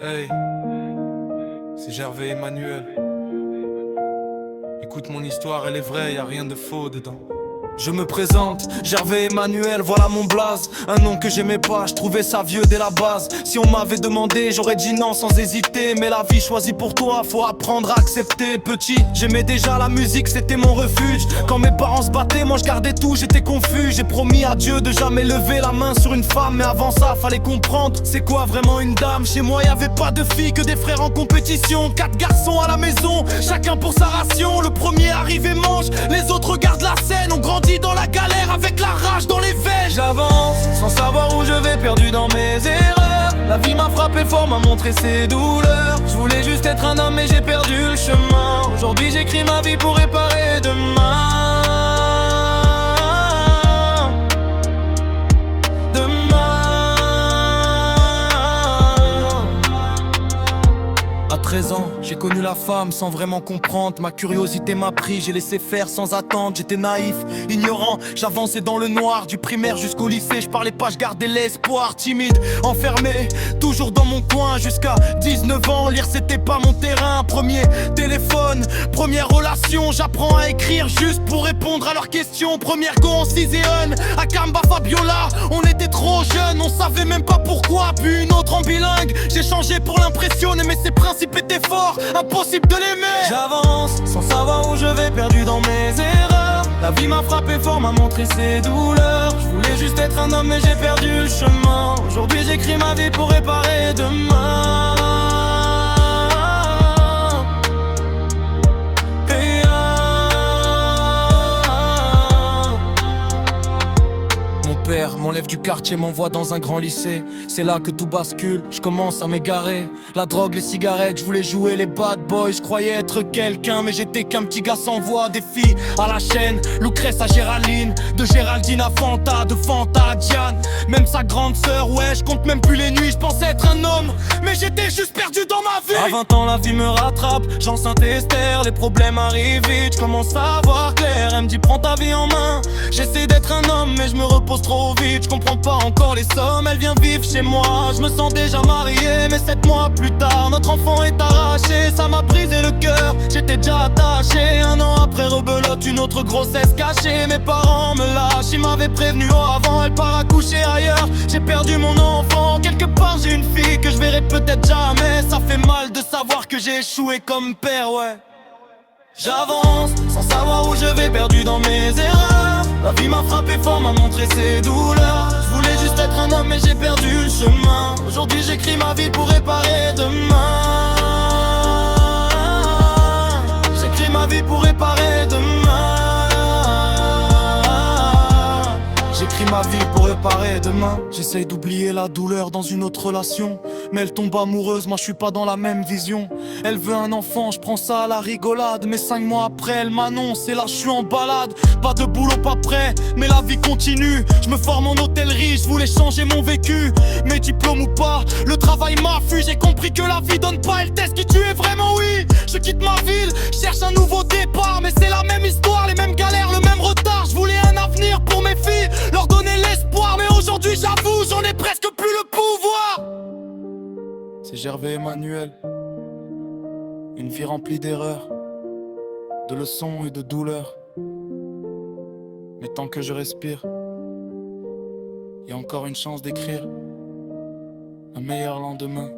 Hey, c'est Gervais Emmanuel. Écoute mon histoire, elle est vraie, y a rien de faux dedans. Je me présente, Gervais Emmanuel, voilà mon blaze. Un nom que j'aimais pas, je trouvais ça vieux dès la base. Si on m'avait demandé, j'aurais dit non sans hésiter. Mais la vie choisie pour toi, faut apprendre à accepter. Petit, j'aimais déjà la musique, c'était mon refuge. Quand mes parents se battaient, moi je gardais tout, j'étais confus. J'ai promis à Dieu de jamais lever la main sur une femme. Mais avant ça, fallait comprendre, c'est quoi vraiment une dame. Chez moi, y'avait pas de filles, que des frères en compétition. 4 garçons à la maison, chacun pour sa ration. Le premier arrive et mange, les autres regardent la scène. On grandit dans la galère avec la rage dans les veines. J'avance sans savoir où je vais, perdu dans mes erreurs. La vie m'a frappé fort, m'a montré ses douleurs. Je voulais juste être un homme mais j'ai perdu le chemin. Aujourd'hui j'écris ma vie pour réparer demain. À 13 ans, j'ai connu la femme sans vraiment comprendre. Ma curiosité m'a pris, j'ai laissé faire sans attendre. J'étais naïf, ignorant, j'avançais dans le noir. Du primaire jusqu'au lycée, je parlais pas, je gardais l'espoir. Timide, enfermé, toujours dans mon coin. Jusqu'à 19 ans, lire c'était pas mon terrain. Premier téléphone, première relation. J'apprends à écrire juste pour répondre à leurs questions. Première go en 6 et 1, à Kamba Fabiola. On était trop jeunes, on savait même pas pourquoi. Puis une autre en bilingue, j'ai changé pour l'impressionner. Mais ses principes étaient forts, impossible de l'aimer. J'avance, sans savoir où je vais, perdu dans mes erreurs. La vie m'a frappé fort, m'a montré ses douleurs. Je voulais juste être un homme mais j'ai perdu le chemin. Aujourd'hui j'écris ma vie pour réparer demain. M'enlève du quartier, m'envoie dans un grand lycée. C'est là que tout bascule, je commence à m'égarer. La drogue, les cigarettes, je voulais jouer les bad boys. Je croyais être quelqu'un, mais j'étais qu'un petit gars sans voix. Des filles à la chaîne, Lucrèce à Géraldine, de Géraldine à Fanta, de Fanta à Diane. Même sa grande sœur, ouais, je compte même plus les nuits. Je pensais être un homme, mais j'étais juste perdu dans ma vie. À 20 ans, la vie me rattrape, j'enceinte Esther. Les problèmes arrivent vite, je commence à voir clair. Elle me dit prends ta vie en main. J'essaie d'être un homme, mais je me repose trop vite. Je comprends pas encore les sommes, elle vient vivre chez moi. Je me sens déjà marié, mais 7 mois plus tard notre enfant est arraché. Ça m'a brisé le cœur, j'étais déjà attaché. Un an après rebelote, une autre grossesse cachée. Mes parents me lâchent, ils m'avaient prévenu avant. Elle part accoucher ailleurs, j'ai perdu mon enfant. Quelque part j'ai une fille que je verrai peut-être jamais. Ça fait mal de savoir que j'ai échoué comme père, ouais. J'avance, sans savoir où je vais, perdu dans mes erreurs. La vie m'a frappé fort, m'a montré ses douleurs. Je voulais juste être un homme mais j'ai perdu le chemin. Aujourd'hui j'écris ma vie pour réparer demain. J'écris ma vie pour réparer demain. J'écris ma vie pour réparer demain. J'essaye d'oublier la douleur dans une autre relation, mais elle tombe amoureuse, moi je suis pas dans la même vision. Elle veut un enfant, je prends ça à la rigolade. Mais 5 mois après elle m'annonce et là je suis en balade. Pas de boulot, pas prêt, mais la vie continue. Je me forme en hôtellerie, je voulais changer mon vécu. Mes diplômes ou pas, le travail m'affût. J'ai compris que la vie donne pas, elle teste qui tu es vraiment, oui. Je quitte ma ville, cherche un nouveau départ. Mais c'est la même histoire, les mêmes galères, le même retard. Je voulais un avenir pour mes filles, leur donner l'espoir. Mais aujourd'hui j'avoue, j'en ai presque plus le pouvoir. C'est Gervais Emmanuel. Une vie remplie d'erreurs, de leçons et de douleurs. Mais tant que je respire, y a encore une chance d'écrire un meilleur lendemain.